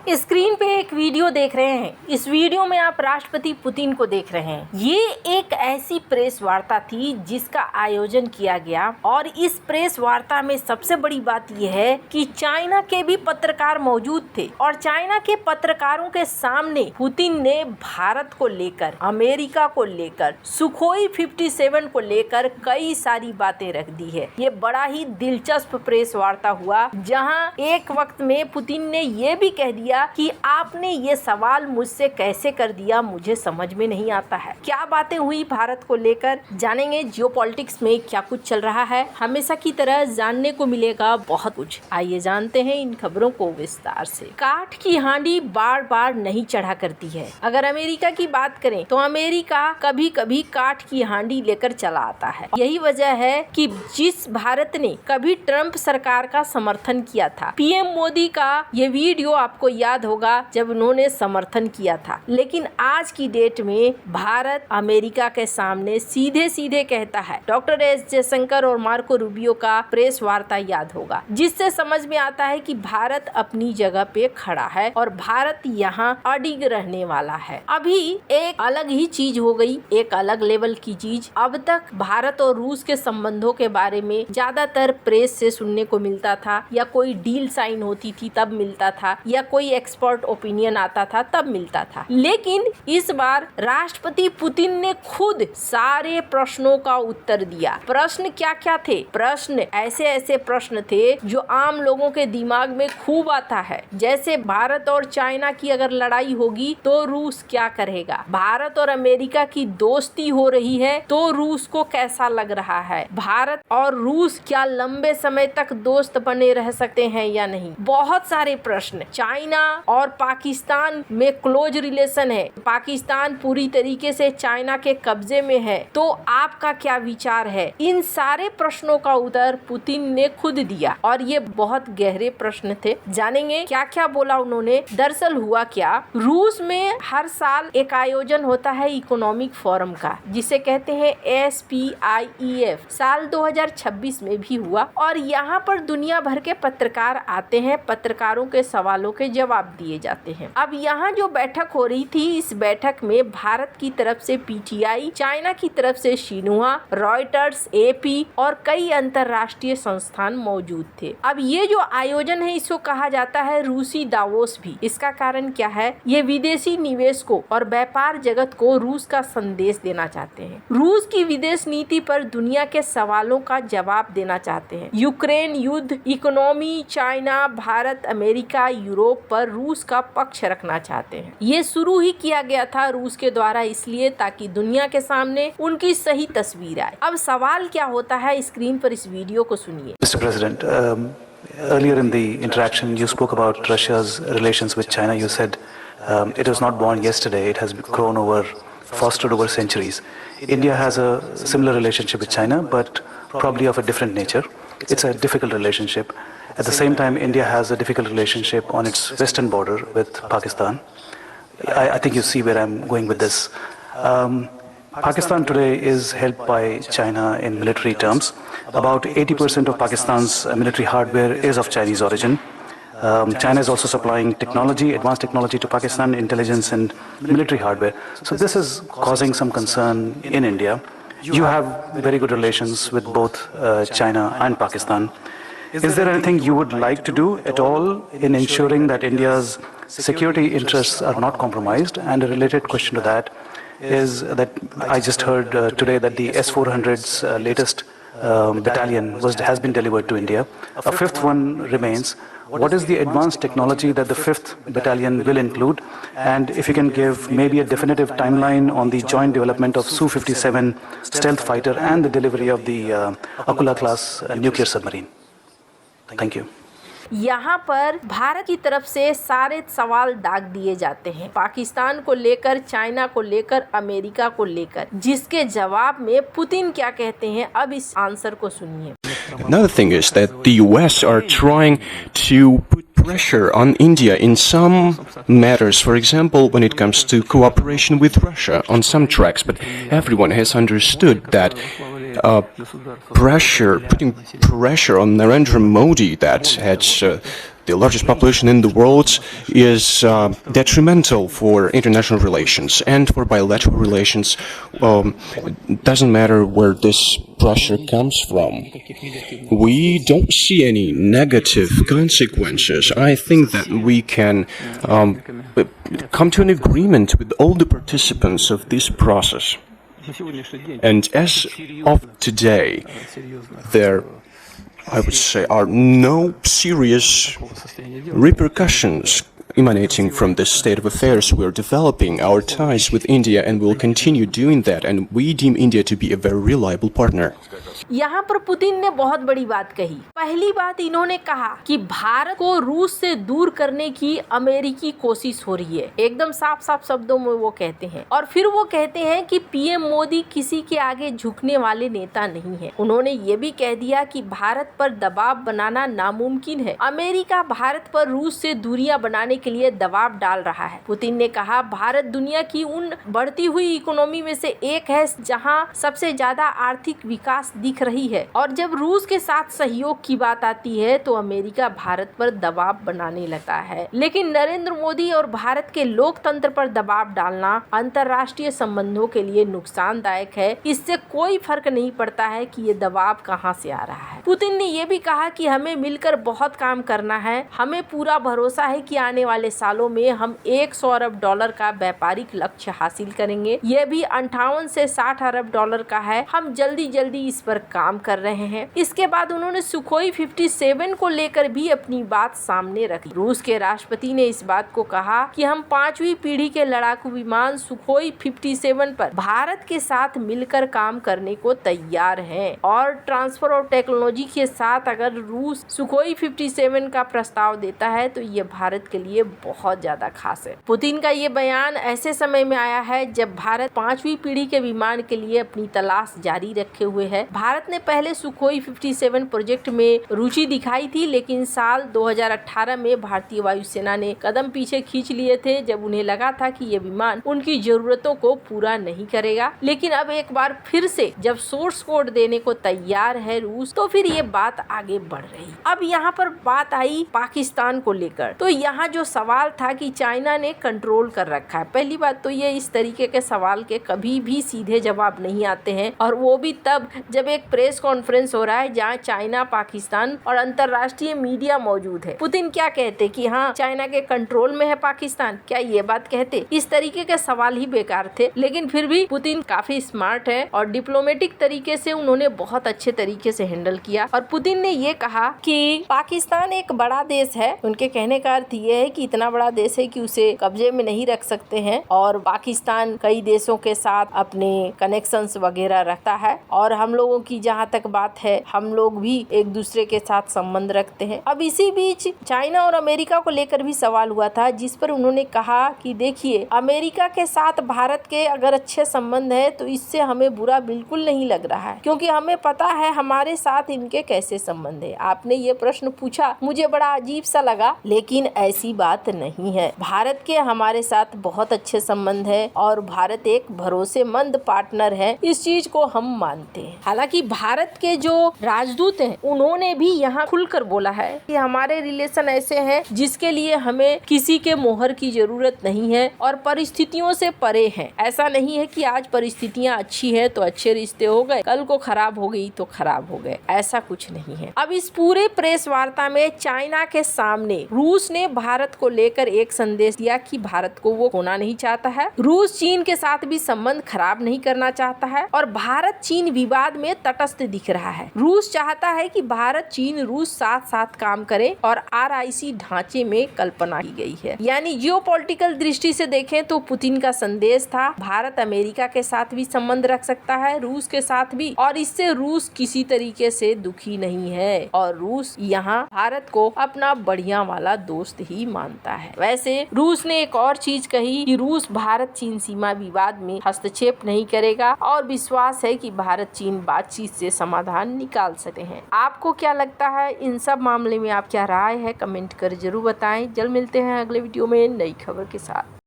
Screen पे एक video देख रहे हैं। इस वीडियो में आप राष्ट्रपति पुतिन को देख रहे हैं। ये एक ऐसी प्रेस वार्ता थी जिसका आयोजन किया गया और इस प्रेस वार्ता में सबसे बड़ी बात यह है कि चाइना के भी पत्रकार मौजूद थे और चाइना के पत्रकारों के सामने पुतिन ने भारत को लेकर, अमेरिका को लेकर, सुखोई 57 को लेकर कई सारी बातें रख दी है। ये बड़ा ही दिलचस्प प्रेस वार्ता हुआ जहां एक वक्त में पुतिन ने ये भी कह दिया कि आपने ये सवाल मुझसे कैसे कर दिया, मुझे समझ में नहीं आता है। क्या बातें हुई भारत को लेकर, जानेंगे जियोपॉलिटिक्स में क्या कुछ चल रहा है। हमेशा की तरह जानने को मिलेगा बहुत कुछ। आइए जानते हैं इन खबरों को विस्तार से। काठ की हांडी बार बार नहीं चढ़ा करती है। अगर अमेरिका की बात करें तो अमेरिका कभी कभी काठ की हांडी लेकर चला आता है। यही वजह है कि जिस भारत ने कभी ट्रंप सरकार का समर्थन किया था, पीएम मोदी का ये वीडियो आपको याद होगा जब उन्होंने समर्थन किया था, लेकिन आज की डेट में भारत अमेरिका के सामने सीधे सीधे कहता है। डॉक्टर एस जयशंकर और मार्को रूबियो का प्रेस वार्ता याद होगा, जिससे समझ में आता है कि भारत अपनी जगह पे खड़ा है और भारत यहाँ अडिग रहने वाला है। अभी एक अलग ही चीज हो गई, एक अलग लेवल की चीज। अब तक भारत और रूस के संबंधों के बारे में ज्यादातर प्रेस से सुनने को मिलता था, या कोई डील साइन होती थी तब मिलता था, या कोई एक्सपर्ट ओपिनियन आता था तब मिलता था। लेकिन इस बार राष्ट्रपति पुतिन ने खुद सारे प्रश्नों का उत्तर दिया। प्रश्न क्या क्या थे? प्रश्न ऐसे प्रश्न थे जो आम लोगों के दिमाग में खूब आता है। जैसे भारत और चाइना की अगर लड़ाई होगी तो रूस क्या करेगा? भारत और अमेरिका की दोस्ती हो रही है तो रूस को कैसा लग रहा है? भारत और रूस क्या लंबे समय तक दोस्त बने रह सकते हैं या नहीं? बहुत सारे प्रश्न। चाइना और पाकिस्तान में क्लोज रिलेशन है, पाकिस्तान पूरी तरीके से चाइना के कब्जे में है, तो आपका क्या विचार है? इन सारे प्रश्नों का उत्तर पुतिन ने खुद दिया और ये बहुत गहरे प्रश्न थे। जानेंगे क्या क्या बोला उन्होंने। दरअसल हुआ क्या, रूस में हर साल एक आयोजन होता है इकोनॉमिक फोरम का, जिसे कहते हैं SPIEF। साल 2026 में भी हुआ और यहाँ पर दुनिया भर के पत्रकार आते हैं, पत्रकारों के सवालों के जवाब दिए जाते हैं। अब यहाँ जो बैठक हो रही थी, इस बैठक में भारत की तरफ से PTI, चाइना की तरफ से शिन्हुआ, रॉयटर्स, AP और कई अंतरराष्ट्रीय संस्थान मौजूद थे। अब ये जो आयोजन है इसको कहा जाता है रूसी दावोस भी। इसका कारण क्या है? ये विदेशी निवेश को और व्यापार जगत को रूस का संदेश देना चाहते हैं। रूस की विदेश नीति पर दुनिया के सवालों का जवाब देना चाहते हैं। यूक्रेन युद्ध, economy, China, Bharat, America, Europe पर रूस का पक्ष रखना चाहते हैं। ये शुरू ही किया गया था रूस के द्वारा, इसलिए ताकि दुनिया के सामने उनकी सही तस्वीर आए। अब सवाल क्या होता है, स्क्रीन पर इस वीडियो को सुनिए। Mr. President, earlier in the interaction you spoke about Russia's relations with China. You said it was not born yesterday, it has grown over, fostered over centuries. India has a similar relationship with China, but probably of a different nature. It's a difficult relationship. At the same time, India has a difficult relationship on its western border with Pakistan. I think you see where I'm going with this. Pakistan today is helped by China in military terms. About 80% of Pakistan's military hardware is of Chinese origin. China is also supplying technology, advanced technology to Pakistan, intelligence and military hardware. So this is causing some concern in India. You have very good relations with both China and Pakistan. Is there anything you would like to do at all in ensuring that India's security interests are not compromised? And a related question to that is that I just heard today that the S-400's latest battalion has been delivered to India. A fifth one remains. What is the advanced technology that the 5th battalion will include? And if you can give maybe a definitive timeline on the joint development of Su-57 stealth fighter and the delivery of the Akula class nuclear submarine. Thank you. यहाँ पर भारत की तरफ से सारे सवाल दाग दिए जाते हैं, पाकिस्तान को लेकर, चाइना को लेकर, अमेरिका को लेकर, जिसके जवाब में पुतिन क्या कहते हैं। अब इस आंसर को सुनिए। Another thing is that the US are trying to put pressure on India in some matters, for example, when it comes to cooperation with Russia on some tracks, but everyone has understood that putting pressure on Narendra Modi, that had the largest population in the world, is detrimental for international relations and for bilateral relations. It doesn't matter where this pressure comes from. We don't see any negative consequences. I think that we can come to an agreement with all the participants of this process. And as of today, there, I would say, are no serious repercussions emanating from this state of affairs. We are developing our ties with India and will continue doing that, and we deem India to be a very reliable partner. यहाँ पर Putin ने बहुत बड़ी बात कही। पहली बात इन्होंने कहा कि भारत को रूस से दूर करने की अमेरिकी कोशिश हो रही है, एकदम साफ साफ शब्दों में वो कहते हैं। और फिर वो कहते हैं कि पीएम मोदी किसी के आगे झुकने वाले नेता नहीं है। उन्होंने ये भी कह दिया कि भारत पर दबाव बनाना नामुमकिन है। अमेरिका भारत पर रूस से दूरियां बनाने के लिए दबाव डाल रहा है। पुतिन ने कहा भारत दुनिया की उन बढ़ती हुई इकोनॉमी में से एक है जहां सबसे ज्यादा आर्थिक विकास दिख रही है, और जब रूस के साथ सहयोग की बात आती है तो अमेरिका भारत पर दबाव बनाने लगता है। लेकिन नरेंद्र मोदी और भारत के लोकतंत्र पर दबाव डालना अंतर्राष्ट्रीय संबंधों के लिए नुकसानदायक है। इससे कोई फर्क नहीं पड़ता है कि ये दबाव कहां से आ रहा है। पुतिन ने यह भी कहा कि हमें मिलकर बहुत काम करना है। हमें पूरा भरोसा है कि आने वाले सालों में हम 100 अरब डॉलर का व्यापारिक लक्ष्य हासिल करेंगे। यह भी 58 से 60 अरब डॉलर का है। हम जल्दी जल्दी इस पर काम कर रहे हैं। इसके बाद उन्होंने सुखोई 57 को लेकर भी अपनी बात सामने रखी। रूस के राष्ट्रपति ने इस बात को कहा कि हम 5वीं पीढ़ी के लड़ाकू विमान सुखोई 57 पर भारत के साथ मिलकर काम करने को तैयार हैं, और ट्रांसफर ऑफ टेक्नोलॉजी के साथ अगर रूस सुखोई 57 का प्रस्ताव देता है तो ये भारत के लिए बहुत ज्यादा खास है। पुतिन का ये बयान ऐसे समय में आया है जब भारत 5वीं पीढ़ी के विमान के लिए अपनी तलाश जारी रखे हुए है। भारत ने पहले सुखोई 57 प्रोजेक्ट में रुचि दिखाई थी, लेकिन साल 2018 में भारतीय वायुसेना ने कदम पीछे खींच लिए थे जब उन्हें लगा था कि ये विमान उनकी जरूरतों को पूरा नहीं करेगा। लेकिन अब एक बार फिर से जब सोर्स कोड देने को तैयार है रूस, तो फिर ये बात आगे बढ़ रही। अब यहाँ पर बात आई पाकिस्तान को लेकर, तो यहाँ जो सवाल था कि चाइना ने कंट्रोल कर रखा है। पहली बात तो ये इस तरीके के सवाल के कभी भी सीधे जवाब नहीं आते हैं, और वो भी तब जब एक प्रेस कॉन्फ्रेंस हो रहा है जहाँ चाइना, पाकिस्तान और अंतर्राष्ट्रीय मीडिया मौजूद है। पुतिन क्या कहते कि हाँ चाइना के कंट्रोल में है पाकिस्तान, क्या ये बात कहते? इस तरीके के सवाल ही बेकार थे। लेकिन फिर भी पुतिन काफी स्मार्ट है और डिप्लोमेटिक तरीके से उन्होंने बहुत अच्छे तरीके से हैंडल किया। और पुतिन ने ये कहा कि पाकिस्तान एक बड़ा देश है। उनके कहने का अर्थ ये है कि इतना बड़ा देश है कि उसे कब्जे में नहीं रख सकते हैं, और पाकिस्तान कई देशों के साथ अपने कनेक्शंस वगैरह रखता है, और हम लोगों की जहाँ तक बात है हम लोग भी एक दूसरे के साथ संबंध रखते हैं। अब इसी बीच चाइना और अमेरिका को लेकर भी सवाल हुआ था, जिस पर उन्होंने कहा कि देखिए अमेरिका के साथ भारत के अगर अच्छे संबंध है तो इससे हमें बुरा बिल्कुल नहीं लग रहा है, क्योंकि हमें पता है हमारे साथ इनके कैसे संबंध है। आपने ये प्रश्न पूछा, मुझे बड़ा अजीब सा लगा, लेकिन ऐसी बात नहीं है। भारत के हमारे साथ बहुत अच्छे संबंध है और भारत एक भरोसेमंद पार्टनर है, इस चीज को हम मानते हैं। हालांकि भारत के जो राजदूत हैं उन्होंने भी यहाँ खुलकर बोला है कि हमारे रिलेशन ऐसे हैं जिसके लिए हमें किसी के मोहर की जरूरत नहीं है और परिस्थितियों से परे हैं। ऐसा नहीं है कि आज परिस्थितियाँ अच्छी है तो अच्छे रिश्ते हो गए, कल को खराब हो गई तो खराब हो गए, ऐसा कुछ नहीं है। अब इस पूरे प्रेस वार्ता में चाइना के सामने रूस ने भारत को लेकर एक संदेश दिया कि भारत को वो खोना नहीं चाहता है। रूस चीन के साथ भी संबंध खराब नहीं करना चाहता है, और भारत चीन विवाद में तटस्थ दिख रहा है। रूस चाहता है कि भारत चीन रूस साथ साथ काम करे, और RIC ढांचे में कल्पना की गई है। यानी जियोपॉलिटिकल दृष्टि से देखें तो पुतिन का संदेश था भारत अमेरिका के साथ भी संबंध रख सकता है, रूस के साथ भी, और इससे रूस किसी तरीके से दुखी नहीं है, और रूस यहाँ भारत को अपना बढ़िया वाला दोस्त ही मानता है। वैसे रूस ने एक और चीज कही कि रूस भारत चीन सीमा विवाद में हस्तक्षेप नहीं करेगा, और विश्वास है कि भारत चीन बातचीत से समाधान निकाल सकते हैं। आपको क्या लगता है इन सब मामले में, आप क्या राय है कमेंट कर जरूर बताएं। जल्द मिलते हैं अगले वीडियो में नई खबर के साथ।